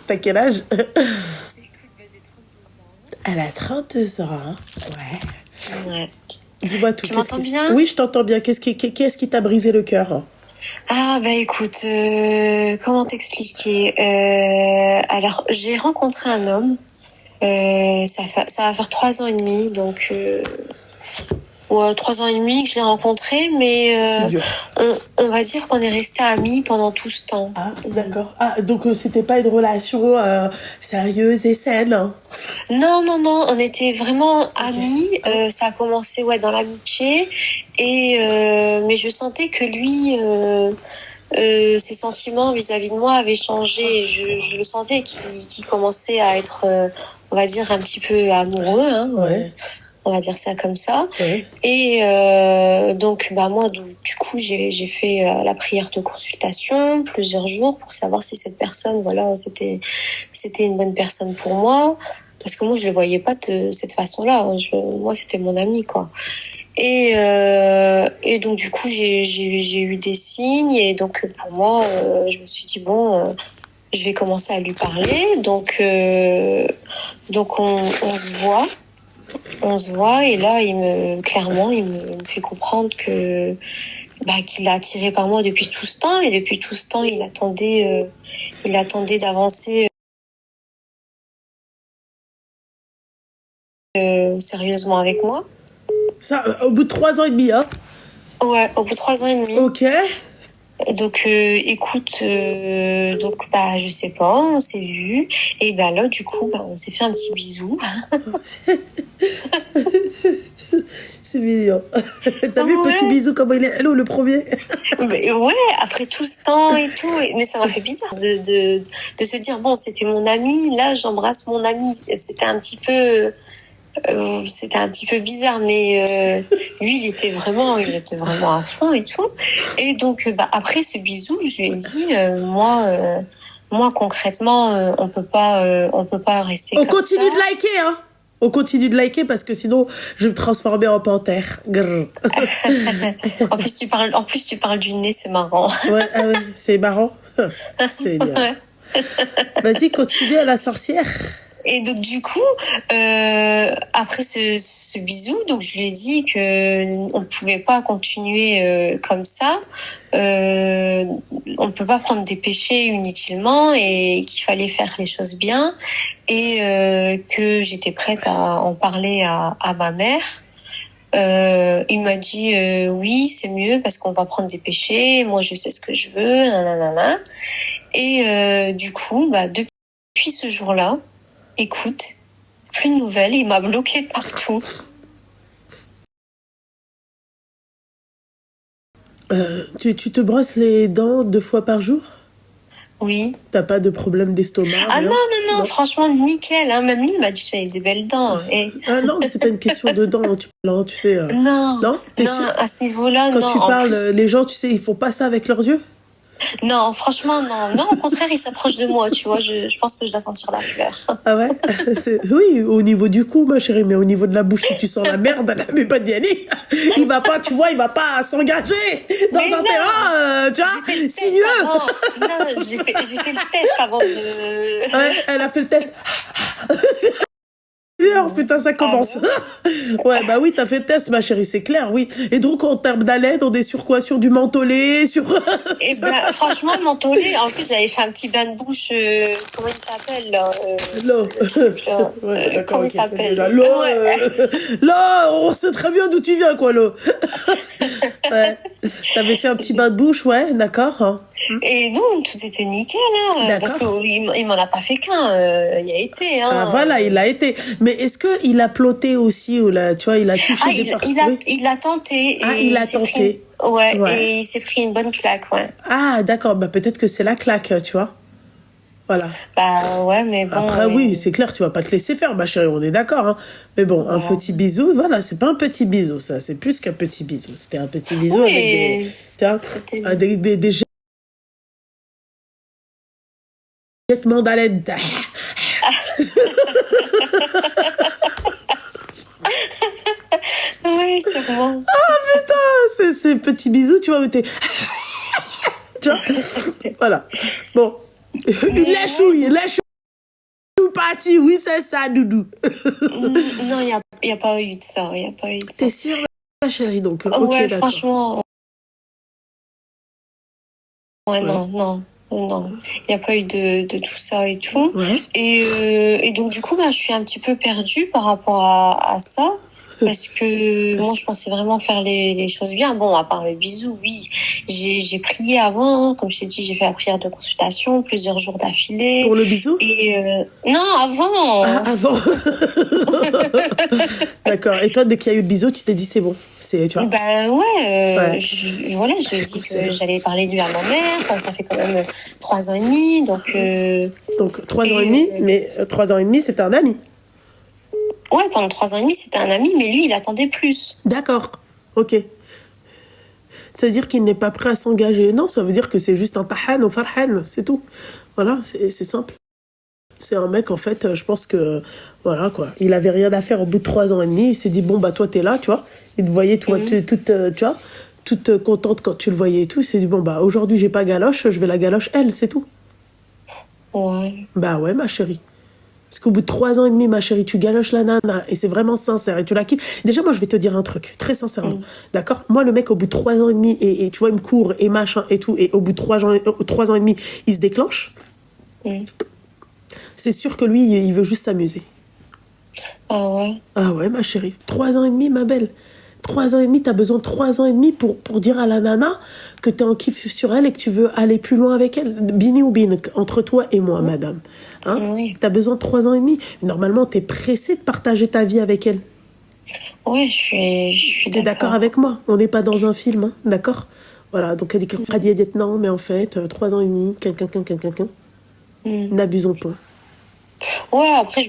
T'as quel âge? Écoute, bah, j'ai 32 ans. Elle a 32 ans, hein. Ouais. Ouais. Dis-moi tout. Tu m'entends bien? Oui, je t'entends bien. Qu'est-ce qui t'a brisé le cœur? Ah, bah écoute, comment t'expliquer? Alors, j'ai rencontré un homme. Ça va faire 3 ans et demi, donc ouais, 3 ans et demi que je l'ai rencontré, mais C'est dur. on va dire qu'on est resté amis pendant tout ce temps. Ah, d'accord. Ah, donc c'était pas une relation sérieuse et saine, hein. Non, non, non, on était vraiment amis. Ok. Ça a commencé ouais dans l'amitié et mais je sentais que lui, ses sentiments vis-à-vis de moi avaient changé. Je le sentais qu'il commençait à être, on va dire un petit peu amoureux, hein. Ouais. On va dire ça comme ça. Ouais. Et donc, bah moi, du coup, j'ai fait la prière de consultation plusieurs jours pour savoir si cette personne, voilà, c'était une bonne personne pour moi. Parce que moi, je le voyais pas de cette façon-là. Moi, c'était mon ami, quoi. Et donc, du coup, j'ai eu des signes. Et donc, pour moi, je me suis dit, bon, je vais commencer à lui parler. Donc on se voit. On se voit et là, clairement, il me fait comprendre que, bah, qu'il est attiré par moi depuis tout ce temps et depuis tout ce temps, il attendait d'avancer sérieusement avec moi. Ça, au bout de 3 ans et demi, hein. Ouais, au bout de 3 ans et demi. Ok. Donc, écoute, donc, bah, je sais pas, on s'est vu et bah là, du coup, bah, on s'est fait un petit bisou. C'est mignon. T'as vu le Ouais. petit bisou, comment il est hello, le premier? Mais ouais, après tout ce temps et tout, mais ça m'a fait bizarre de se dire bon, c'était mon ami, là j'embrasse mon ami. C'était un petit peu bizarre, mais lui il était vraiment à fond et tout. Et donc bah après ce bisou, je lui ai dit moi concrètement on peut pas rester On comme continue ça. de liker, hein. On continue de liker parce que sinon, je vais me transformer en panthère. Grrr. En plus tu parles du nez, c'est marrant. Ouais, ah ouais, c'est marrant. Seigneur. Ouais. Vas-y, continue à la sorcière. Et donc du coup, après ce bisou, donc je lui ai dit que on pouvait pas continuer comme ça. On peut pas prendre des péchés inutilement et qu'il fallait faire les choses bien et que j'étais prête à en parler à ma mère. Il m'a dit oui, c'est mieux parce qu'on va prendre des péchés. Moi, je sais ce que je veux, nanana. Et du coup, bah depuis ce jour-là. Écoute, plus de nouvelles, il m'a bloqué partout. Tu te brosses les dents 2 fois par jour? Oui. T'as pas de problème d'estomac? Ah rien? non, franchement, nickel. Hein. Même lui, il m'a dit que j'avais des belles dents. Et... Ah non, c'est pas une question de dents. Tu sais. Non, Non, t'es non, sûr? à ce niveau-là, Quand non. tu En parles, plus, les gens, tu sais, ils font pas ça avec leurs yeux? non, franchement, non. Non, au contraire, il s'approche de moi, tu vois. Je pense que je dois sentir la fleur. Ah ouais? Oui, au niveau du cou, ma chérie, mais au niveau de la bouche, si tu sens la merde, elle a même pas d'y aller. Il va pas, tu vois, il va pas s'engager dans Mais un non, terrain, tu j'ai fait le vois, test sinueux. avant. Non, j'ai fait le test avant de... Ouais, elle a fait le test. Oh, putain, ça commence. Ouais, bah oui, t'as fait le test, ma chérie, c'est clair, oui. Et donc, en termes d'haleine, on est sur quoi? Sur du mentholé, sur... Et ben, franchement, mentholé, en plus, j'avais fait un petit bain de bouche, comment il s'appelle, là, L'eau. le truc, là. Ouais, d'accord, Comment il ok. s'appelle? L'eau, Ouais. là, on sait très bien d'où tu viens, quoi, l'eau. Ouais. T'avais fait un petit bain de bouche, ouais, d'accord. Hein. Et non, tout était nickel, hein, parce D'accord. qu'il m'en a pas fait qu'un, il a été, hein. Ah, voilà, il a été. Mais est-ce qu'il a plotté aussi, ou là, tu vois, il a touché Ah, des parties? Oui. il a tenté, Ah, et il il a s'est tenté. ouais, Ouais. et il s'est pris une bonne claque, ouais. Ah, d'accord, bah peut-être que c'est la claque, tu vois. Voilà. Bah, ouais, mais bon, Après, oui, c'est clair, tu vas pas te laisser faire, ma chérie, on est d'accord. Hein. Mais bon, un voilà. petit bisou, voilà, c'est pas un petit bisou, ça, c'est plus qu'un petit bisou. C'était un petit bisou avec des, Oui, tu vois, c'était... des jettements d'haleine. Oui, sûrement. C'est ces petits bisous, tu vois, où t'es... Tu vois. Voilà. Bon. Mais La ouais, chouille, la chouille partie, oui, c'est ça, Doudou. non, y a pas eu de ça, y a pas eu de T'es ça. sûre, ma chérie, donc, ok, Ouais, d'accord. franchement, ouais, Ouais, non, non, non, il n'y a pas eu de tout ça et tout. ouais. Et donc, du coup, bah, je suis un petit peu perdue par rapport à ça. Parce que moi, je pensais vraiment faire les choses bien. Bon, à part le bisou, oui. J'ai prié avant. Comme je t'ai dit, j'ai fait la prière de consultation plusieurs jours d'affilée. Pour le bisou? Et non, Ah, avant. avant. D'accord. Et toi, dès qu'il y a eu le bisou, tu t'es dit, c'est bon. C'est, tu vois. Ben ouais, Ouais. voilà, je dis que Excellent. j'allais parler de lui à ma mère. Enfin, ça fait quand même 3 ans et demi, donc Donc, 3 ans et et demi, mais 3 ans et demi, c'était un ami. ouais, pendant 3 ans et demi, c'était un ami, mais lui, il attendait plus. D'accord. Ok. Ça veut dire qu'il n'est pas prêt à s'engager. Non, ça veut dire que c'est juste un tahan ou farhan, c'est tout. Voilà, c'est simple. C'est un mec, en fait, je pense que, voilà, quoi. Il avait rien à faire au bout de 3 ans et demi. Il s'est dit, bon, bah, toi, t'es là, tu vois. Il te voyait, toi, Mhm. toute, tu vois, toute contente quand tu le voyais et tout. Il s'est dit, bon, bah, aujourd'hui, j'ai pas galoche, je vais la galoche, elle, c'est tout. Ouais. Bah, ouais, ma chérie. Parce qu'au bout de 3 ans et demi, ma chérie, tu galoches la nana et c'est vraiment sincère et tu la kiffes. Déjà, moi, je vais te dire un truc, très sincèrement. Mhm. D'accord? Moi, le mec, au bout de 3 ans et demi, et tu vois, il me court et machin et tout, et au bout de 3 ans et demi, il se déclenche, Mhm. c'est sûr que lui, il veut juste s'amuser. Ah ouais. Ah ouais, ma chérie. 3 ans et demi, ma belle. 3 ans et demi, t'as besoin de 3 ans et demi pour dire à la nana que t'es en kiff sur elle et que tu veux aller plus loin avec elle. Bini ou bin, entre toi et moi, Mhm. madame. Hein? Oui. T'as besoin de 3 ans et demi. Normalement, t'es pressé de partager ta vie avec elle. Ouais, je suis T'es d'accord d'accord. avec moi? On n'est pas dans un film, hein, d'accord? Voilà, donc elle dit non, mais en fait, 3 ans et demi, quelqu'un. Mhm. N'abusons pas. Ouais, après,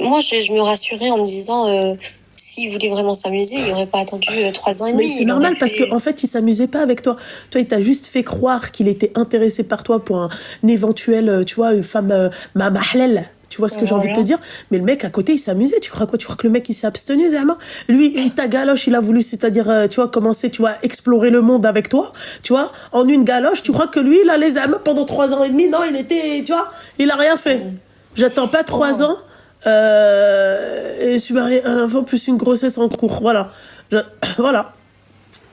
moi, je me rassurais en me disant, s'il voulait vraiment s'amuser, il aurait pas attendu 3 ans et demi. Mais c'est Il aurait normal parce qu'en fait. fait, il s'amusait pas avec toi. Toi, il t'a juste fait croire qu'il était intéressé par toi pour un éventuel, tu vois, une femme mahlel. Tu vois ce que j'ai envie de te Voilà. dire? Mais le mec à côté, il s'amusait. Tu crois quoi? Tu crois que le mec, il s'est abstenu, Zerma? Lui, il t'a galoche, il a voulu, c'est-à-dire, tu vois, commencer, tu vois, explorer le monde avec toi. Tu vois, en une galoche, tu crois que lui, il a les âmes pendant 3 ans et demi? Non, il était, tu vois, il a rien fait. Mhm. J'attends pas trois Oh. ans. Et je suis mariée, un enfant plus une grossesse en cours. Voilà. Je- voilà.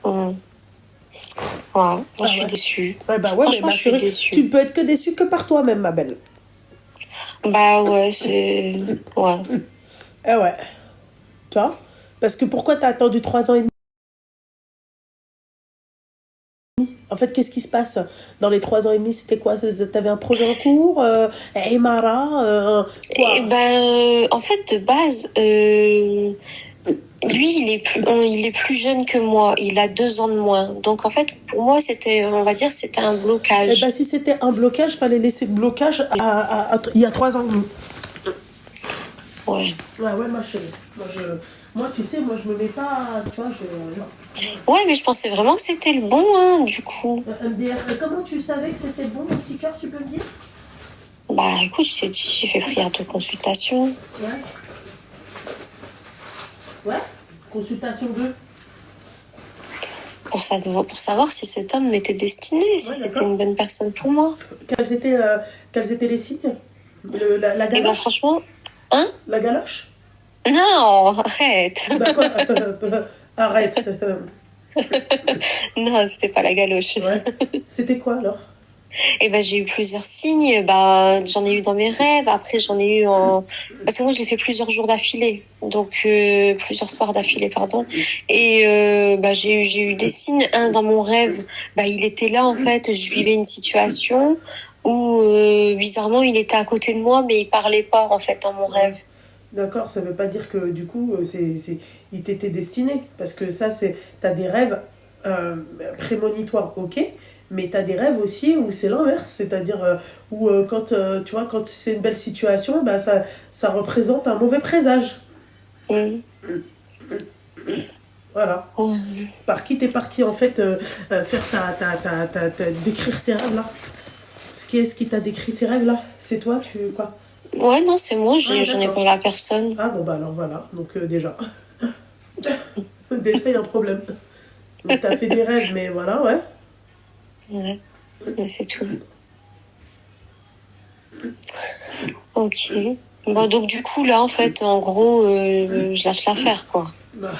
Mhm. Ouais, moi, je Ah suis ouais. déçue. Ouais, bah ouais, mais Franchement, ma je suis chérie, tu déçue. ne peux être que déçue que par toi-même, ma belle. Bah ouais, c'est. Ouais. Eh ouais, tu vois? Parce que pourquoi t'as attendu 3 ans et demi? En fait, qu'est-ce qui se passe dans les 3 ans et demi? C'était quoi? T'avais un projet en cours? Emara? Et Quoi? ben, en fait, de base, lui, il est plus jeune que moi. Il a 2 ans de moins. Donc, en fait, pour moi, on va dire, c'était un Eh ben, blocage. si c'était un blocage, fallait laisser le blocage il y a 3 ans et demi. Ouais. Ouais, ouais, ma chérie. Moi, tu sais, moi, je me mets pas, tu vois, non. Ouais, mais je pensais vraiment que c'était le bon, hein, du coup. MDR, comment tu savais que c'était bon, mon petit cœur, tu peux me dire? Bah, écoute, je t'ai dit, j'ai fait prière de consultation. Ouais. Ouais. Consultation 2. Pour savoir si cet homme m'était destiné, si Ouais, c'était d'accord. une bonne personne pour moi. Quels étaient les signes? La Et ben, galoche? franchement, hein? La galoche? Non, arrête. D'accord. Arrête. Non, c'était pas la galoche. Ouais. C'était quoi alors? Et ben, j'ai eu plusieurs signes. Bah, j'en ai eu dans mes rêves. Après, j'en ai eu en. Parce que moi, je l'ai fait plusieurs jours d'affilée. Donc, plusieurs soirs d'affilée, pardon. Et bah, j'ai eu des signes. Un, dans mon rêve, bah, il était là, en fait. Je vivais une situation où, bizarrement, il était à côté de moi, mais il parlait pas, en fait, dans mon rêve. D'accord, ça veut pas dire que du coup, il t'était destiné. Parce que ça, t'as des rêves euh, prémonitoires, ok, mais t'as des rêves aussi où c'est l'inverse. C'est-à-dire où quand, tu vois, quand c'est une belle situation, bah, ça représente un mauvais présage. Mhm. Voilà. Ouais. Par qui t'es parti en fait faire décrire ces rêves là? Qui est-ce qui t'a décrit ces rêves là? C'est toi, quoi? Ouais, non, c'est moi, Ah j'en ai d'accord. pas la personne. Ah bon bah alors voilà, donc déjà. Déjà il y a un problème. Donc t'as fait des rêves, mais voilà, ouais. Ouais, mais c'est tout. Ok. Bon, donc du coup, là, en fait, en gros, je lâche l'affaire, quoi. Bah,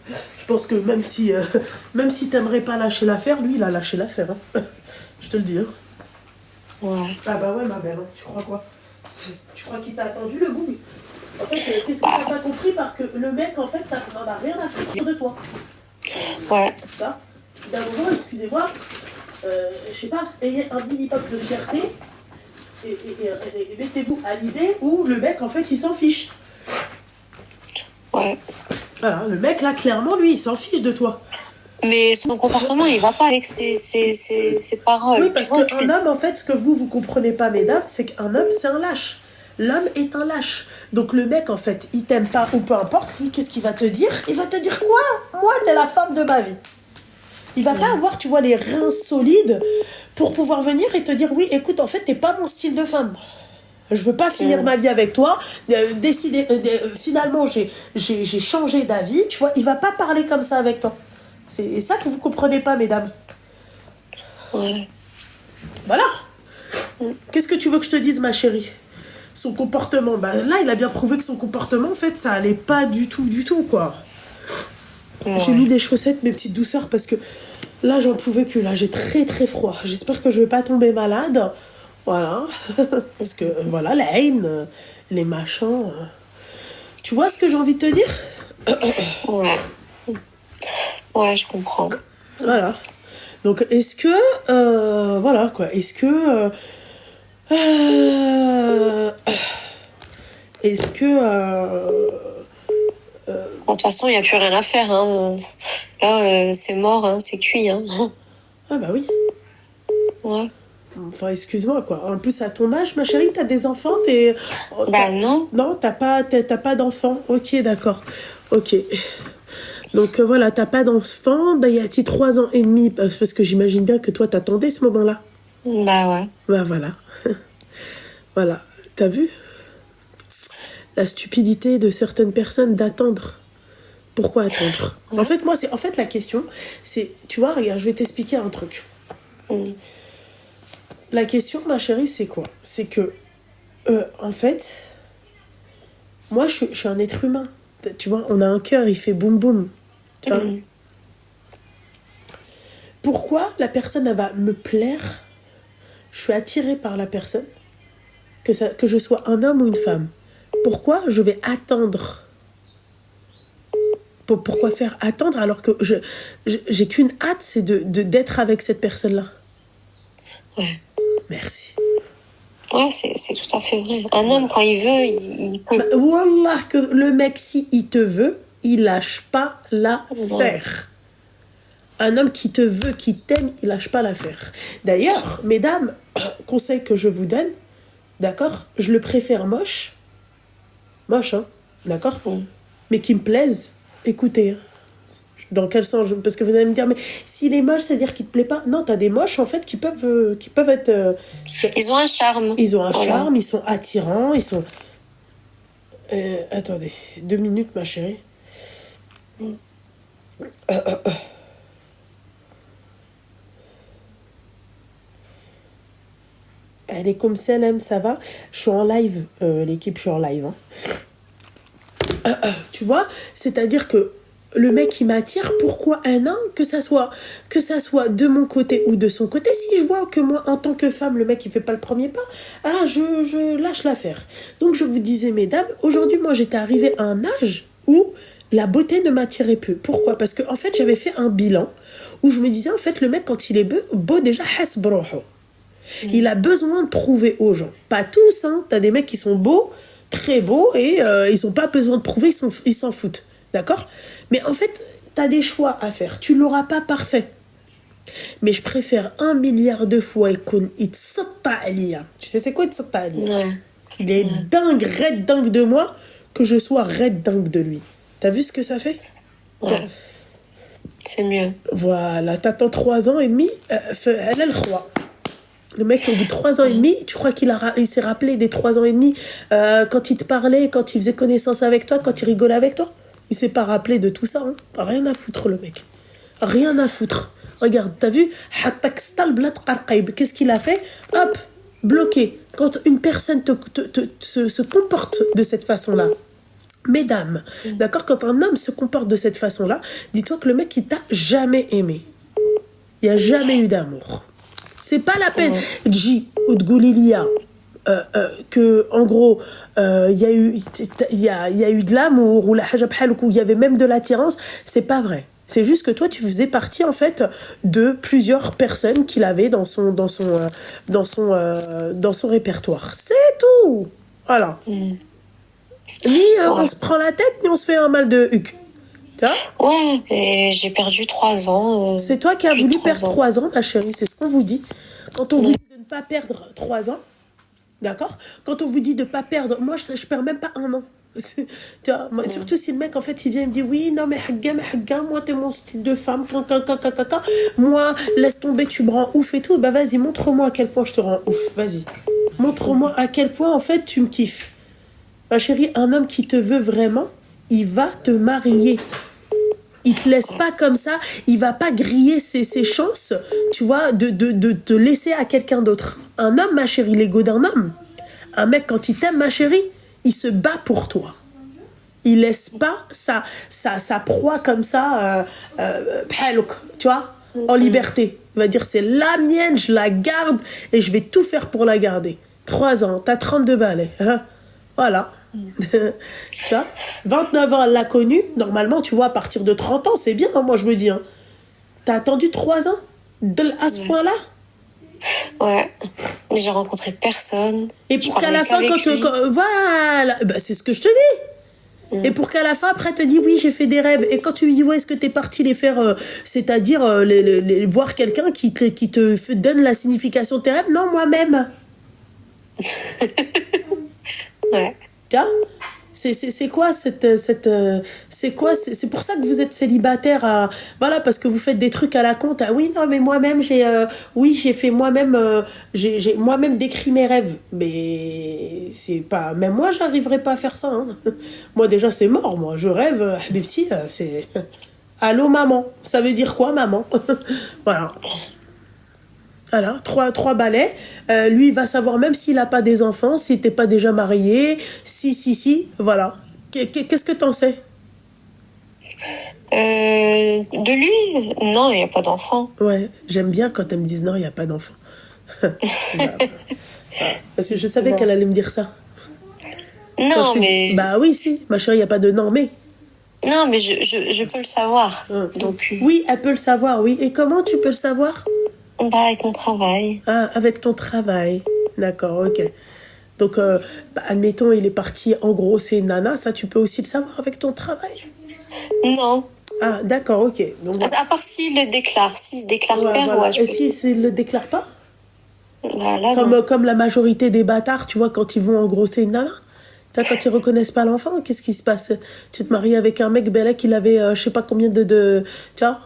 je pense que même si t'aimerais pas lâcher l'affaire, lui, il a lâché l'affaire. Hein. Je te le dis. Hein. Ouais. Ah bah ouais, ma belle, hein. Tu crois quoi? Tu crois qu'il t'a attendu le bout? En fait, qu'est-ce que t'as pas compris? Parce que le mec, en fait, n'en a rien à foutre de toi. Ouais. Ça, d'un moment, excusez-moi, je sais pas, ayez un minimum de fierté et mettez-vous à l'idée où le mec, en fait, il s'en fiche. Ouais. Voilà, le mec, là, clairement, lui, il s'en fiche de toi. Mais son comportement, il va pas avec ses paroles. Oui, parce qu'un homme, en fait, ce que vous comprenez pas, mesdames, c'est qu'un homme, c'est un lâche. L'homme est un lâche. Donc le mec, en fait, il t'aime pas ou peu importe, lui, qu'est-ce qu'il va te dire? Il va te dire quoi? Moi, t'es la femme de ma vie. Il va pas avoir, tu vois, les reins solides pour pouvoir venir et te dire, oui, écoute, en fait, t'es pas mon style de femme. Je veux pas finir ma vie avec toi. Finalement, j'ai changé d'avis. Tu vois, il va pas parler comme ça avec toi. C'est ça que vous comprenez pas, mesdames. Ouais. Voilà. Qu'est-ce que tu veux que je te dise, ma chérie? Son comportement, ben là, il a bien prouvé que son comportement, en fait, ça allait pas du tout, quoi. Ouais. J'ai mis des chaussettes, mes petites douceurs, parce que là, j'en pouvais plus. Là, j'ai très, très froid. J'espère que je vais pas tomber malade. Voilà. Parce que, voilà, la haine, les machins. Tu vois ce que j'ai envie de te dire? Ouais. Ouais, je comprends. Voilà. Donc, est-ce que... voilà, quoi. Est-ce que... est-ce que... Bon, de toute façon, il n'y a plus rien à faire. Hein. Là, c'est mort, hein, c'est cuit. Hein. Ah bah oui. Ouais. Enfin, excuse-moi, quoi. En plus, à ton âge, ma chérie, t'as des enfants, t'es... Bah non. Non, t'as pas d'enfants. Ok, d'accord. Ok. Donc voilà, t'as pas d'enfant. Il y a 3 ans et demi, parce que j'imagine bien que toi, t'attendais ce moment-là. Bah ouais. Bah voilà. Voilà. T'as vu? La stupidité de certaines personnes d'attendre. Pourquoi attendre? En fait, moi, en fait, la question, c'est... Tu vois, regarde, je vais t'expliquer un truc. La question, ma chérie, c'est quoi? C'est que, en fait, moi, je suis un être humain. Tu vois, on a un cœur, il fait boum boum. Tu vois? Pourquoi la personne, elle va me plaire? Je suis attirée par la personne, que je sois un homme ou une femme. Pourquoi je vais attendre? Pourquoi faire attendre alors que j'ai qu'une hâte, c'est d'être avec cette personne-là? Ouais. Merci. Ouais, c'est tout à fait vrai. Un homme, quand il veut, il peut. Bah, wallah, que le mec, si il te veut, il lâche pas l'affaire. Un homme qui te veut, qui t'aime, il lâche pas l'affaire. D'ailleurs, mesdames, conseil que je vous donne, d'accord? Je le préfère moche. Moche, hein? D'accord? Mais qui me plaise. Écoutez, dans quel sens? Parce que vous allez me dire, mais s'il est moche, c'est-à-dire qu'il te plaît pas? Non, t'as des moches, en fait, qui peuvent être... Ils ont un charme. Ils ont un charme, ils sont attirants, ils sont... attendez, 2 minutes, ma chérie. Allez, comme Salem, ça va? Je suis en live, l'équipe, je suis en live. Hein. Tu vois? C'est-à-dire que le mec, il m'attire. Pourquoi un homme? Que ça soit de mon côté ou de son côté. Si je vois que moi, en tant que femme, le mec, il fait pas le premier pas, alors je lâche l'affaire. Donc, je vous disais, mesdames, aujourd'hui, moi, j'étais arrivée à un âge où la beauté ne m'attirait plus. Pourquoi? Parce que, en fait, j'avais fait un bilan où je me disais, en fait, le mec, quand il est beau déjà, hasbroho. Il a besoin de prouver aux gens. Pas tous, hein. T'as des mecs qui sont beaux, très beaux, et ils n'ont pas besoin de prouver, ils s'en foutent. D'accord? Mais en fait, t'as des choix à faire. Tu l'auras pas parfait. Mais je préfère 1 milliard de fois qu'on itsatta aliya. Tu sais c'est quoi itsatta aliya? Il est dingue, raide dingue de moi, que je sois raide dingue de lui. T'as vu ce que ça fait? Ouais. C'est mieux. Voilà, t'attends 3 ans et demi, elle a le roi. Le mec, au bout de 3 ans et demi, tu crois il s'est rappelé des 3 ans et demi quand il te parlait, quand il faisait connaissance avec toi, quand il rigolait avec toi? Il s'est pas rappelé de tout ça. Hein. Rien à foutre, le mec. Rien à foutre. Regarde, t'as vu? Qu'est-ce qu'il a fait? Hop, bloqué. Quand une personne se comporte de cette façon-là, mesdames, d'accord, quand un homme se comporte de cette façon-là, dis-toi que le mec, il t'a jamais aimé. Il n'y a jamais eu d'amour. C'est pas la peine. J ou de Goulilia, que en gros, il y a eu de l'amour ou la hajab halk, où il y avait même de l'attirance. C'est pas vrai. C'est juste que toi, tu faisais partie en fait de plusieurs personnes qu'il avait dans son répertoire. C'est tout. Voilà. Ni on se prend la tête, ni on se fait un mal de huc. Ouais, et j'ai perdu 3 ans. C'est toi qui as voulu perdre 3 ans, ma chérie. C'est ce qu'on vous dit. Quand on vous dit de ne pas perdre 3 ans, d'accord? Quand on vous dit de ne pas perdre... Moi, je perds même pas 1 an. Tu vois, moi, surtout si le mec, en fait, il vient et me dit oui, non, mais Hagga, moi, t'es mon style de femme. Moi, laisse tomber, tu me rends ouf et tout. Bah, vas-y, montre-moi à quel point je te rends ouf. Vas-y. Montre-moi à quel point, en fait, tu me kiffes. Ma chérie, un homme qui te veut vraiment, il va te marier. Il te laisse pas comme ça, il va pas griller ses chances, tu vois, de te laisser à quelqu'un d'autre. Un homme, ma chérie, l'ego d'un homme. Un mec, quand il t'aime, ma chérie, il se bat pour toi. Il laisse pas sa proie comme ça, tu vois, en liberté. Il va dire, c'est la mienne, je la garde et je vais tout faire pour la garder. 3 ans, t'as 32 balais. Hein? Voilà. Tu vois, 29 ans, elle l'a connu. Normalement, tu vois, à partir de 30 ans, c'est bien, hein, moi je me dis. Hein. T'as attendu 3 ans à ce point-là? Ouais. J'ai rencontré personne. Et pour qu'à la fin, voilà, bah, c'est ce que je te dis. Et pour qu'à la fin, après, te dit oui, j'ai fait des rêves. Et quand tu lui dis, ouais, est-ce que t'es parti les faire, c'est-à-dire voir quelqu'un qui te donne la signification de tes rêves? Non, moi-même. Ouais. C'est quoi c'est quoi c'est pour ça que vous êtes célibataire voilà, parce que vous faites des trucs à la compte. Ah oui, non, mais moi-même j'ai fait moi-même j'ai moi-même décrit mes rêves. Mais c'est pas, même moi j'arriverai pas à faire ça, hein. Moi déjà c'est mort, moi je rêve, Habibti, c'est allô maman, ça veut dire quoi maman? Voilà. Voilà, 3 balais. Lui, il va savoir même s'il n'a pas des enfants, s'il n'était pas déjà marié. Si, voilà. Qu'est-ce que t'en sais? De lui? Non, il n'y a pas d'enfant. Ouais, j'aime bien quand elles me disent non, il n'y a pas d'enfant. Parce que je savais qu'elle allait me dire ça. Non, mais... Bah oui, si, ma chérie, il n'y a pas de non, mais... Non, mais je peux le savoir. Donc... Oui, elle peut le savoir, oui. Et comment tu peux le savoir? Bah, avec mon travail. Ah, avec ton travail. D'accord, ok. Donc, admettons, il est parti, en gros, c'est Nana. Ça, tu peux aussi le savoir avec ton travail? Non. Ah, d'accord, ok. Donc, à part s'il le déclare. S'il se déclare père, voilà. ouais, je Et peux s'il le déclare pas? Bah, là, comme la majorité des bâtards, tu vois, quand ils vont engrosser une nana. Quand ils reconnaissent pas l'enfant, qu'est-ce qui se passe? Tu te maries avec un mec, Belek, il avait je sais pas combien de tu vois?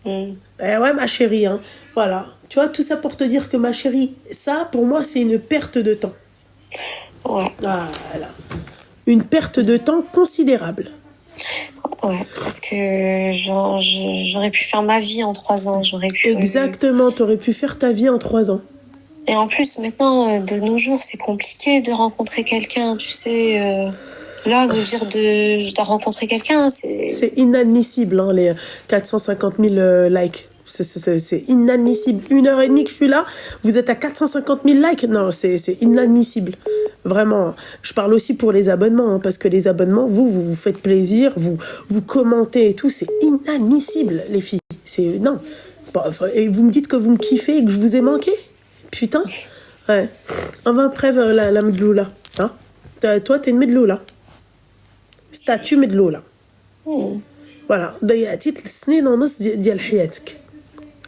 Eh ouais, ma chérie, hein. Voilà. Tu vois, tout ça pour te dire que ma chérie, ça, pour moi, c'est une perte de temps. Ouais. Voilà. Une perte de temps considérable. Ouais, parce que j'aurais pu faire ma vie en 3 ans. Exactement, t'aurais pu faire ta vie en 3 ans. Et en plus, maintenant, de nos jours, c'est compliqué de rencontrer quelqu'un, tu sais. Là, vous dire je dois rencontrer quelqu'un, c'est... C'est inadmissible, hein, les 450 000 likes. C'est inadmissible. 1h30 que je suis là, vous êtes à 450 000 likes. Non, c'est inadmissible. Vraiment. Je parle aussi pour les abonnements, hein, parce que les abonnements, vous faites plaisir, vous commentez et tout. C'est inadmissible, les filles. Non. Et vous me dites que vous me kiffez et que je vous ai manqué? Putain. Ouais. On va après la medloula. Hein? Toi, t'es une medloula. Statut medloula. Voilà.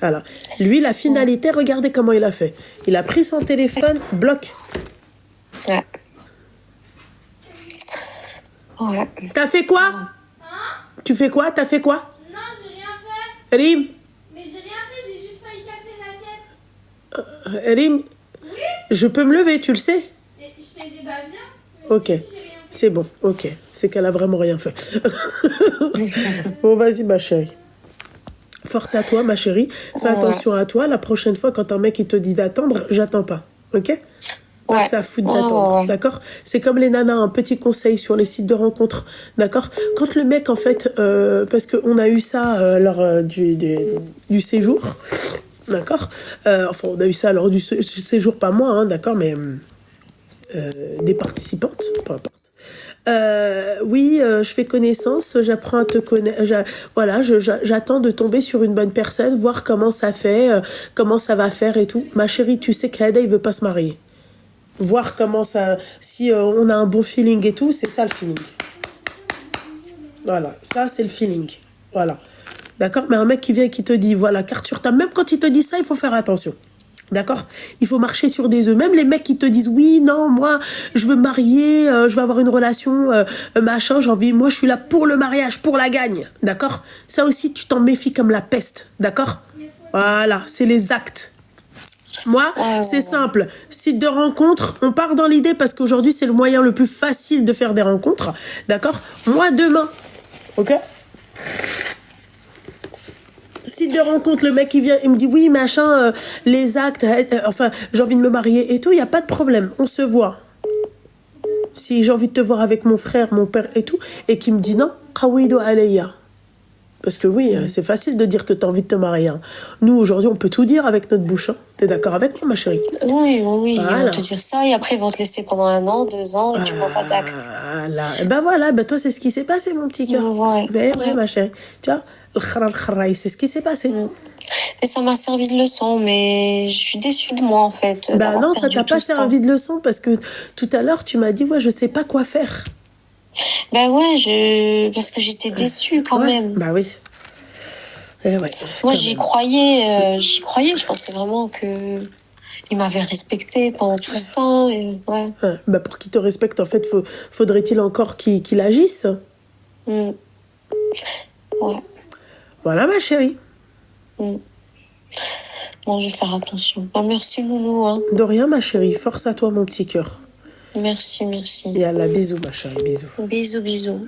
Voilà. Lui, la finalité, regardez comment il a fait. Il a pris son téléphone, bloc. Ouais. Ouais. T'as fait quoi? Tu fais quoi? T'as fait quoi? Non, j'ai rien fait. Rim? Mais j'ai rien fait, j'ai juste failli casser l'assiette. Rim? Oui? Je peux me lever, tu le sais? Mais je t'ai dit, bah viens. Ok. C'est bon, ok. C'est qu'elle a vraiment rien fait. Bon, vas-y, ma chérie. Force à toi, ma chérie. Fais attention à toi. La prochaine fois, quand un mec il te dit d'attendre, j'attends pas. Ok? Pas Ouais. que ça foute Ouais, d'attendre, ouais, ouais. d'accord? C'est comme les nanas, un petit conseil sur les sites de rencontres, d'accord? Quand le mec, en fait, parce qu'on a eu ça lors du séjour, d'accord? Enfin, on a eu ça lors du séjour, pas moi, hein, d'accord, mais des participantes, peu importe. Oui, je fais connaissance, j'apprends à te connaître, voilà, j'attends de tomber sur une bonne personne, voir comment ça fait, comment ça va faire et tout. Ma chérie, tu sais qu'Aida, il veut pas se marier. Voir comment ça, si on a un bon feeling et tout, c'est ça le feeling. Voilà, ça c'est le feeling. Voilà. D'accord? Mais un mec qui vient et qui te dit, voilà, carte sur table, même quand il te dit ça, il faut faire attention. D'accord? Il faut marcher sur des œufs. Même les mecs qui te disent, oui, non, moi, je veux me marier, je veux avoir une relation, machin, j'ai envie, moi, je suis là pour le mariage, pour la gagne. D'accord? Ça aussi, tu t'en méfies comme la peste. D'accord? Voilà, c'est les actes. Moi, c'est simple. Site de rencontre, on part dans l'idée parce qu'aujourd'hui, c'est le moyen le plus facile de faire des rencontres. D'accord? Moi, demain, ok? Site de rencontre, le mec, il vient, il me dit, oui, machin, les actes, enfin, j'ai envie de me marier et tout, il n'y a pas de problème. On se voit. Si j'ai envie de te voir avec mon frère, mon père et tout, et qu'il me dit non, qawidu alayya. Parce que oui, c'est facile de dire que tu as envie de te marier. Hein. Nous, aujourd'hui, on peut tout dire avec notre bouche. Hein. T'es d'accord avec moi, ma chérie? Oui, oui, oui. Ils Voilà. vont te dire ça et après ils vont te laisser pendant 1 an, 2 ans et tu vois pas d'acte. Voilà. Ben voilà, ben toi, c'est ce qui s'est passé, mon petit cœur. Ouais. Ouais, ouais, ma chérie. Tu vois, le kharaï, c'est ce qui s'est passé. Et ça m'a servi de leçon, mais je suis déçue de moi en fait. Bah d'avoir non, ça perdu t'a tout pas ce temps. servi de leçon parce que tout à l'heure, tu m'as dit, ouais, je sais pas quoi faire. Ben ouais, parce que j'étais déçue quand Ouais, même. bah oui. Eh ouais, Moi quand j'y même. croyais, je pensais vraiment que il m'avait respecté pendant tout ce temps. Et, ouais. Ouais. Bah pour qu'il te respecte, en fait, faudrait-il encore qu'il agisse. Mm. Ouais. Voilà, ma chérie. Bon, je vais faire attention. Ben, merci Loulou. Hein. De rien, ma chérie. Force à toi, mon petit cœur. Merci, merci. Et à la bisous, ma chérie. Bisous. Bisous, bisous.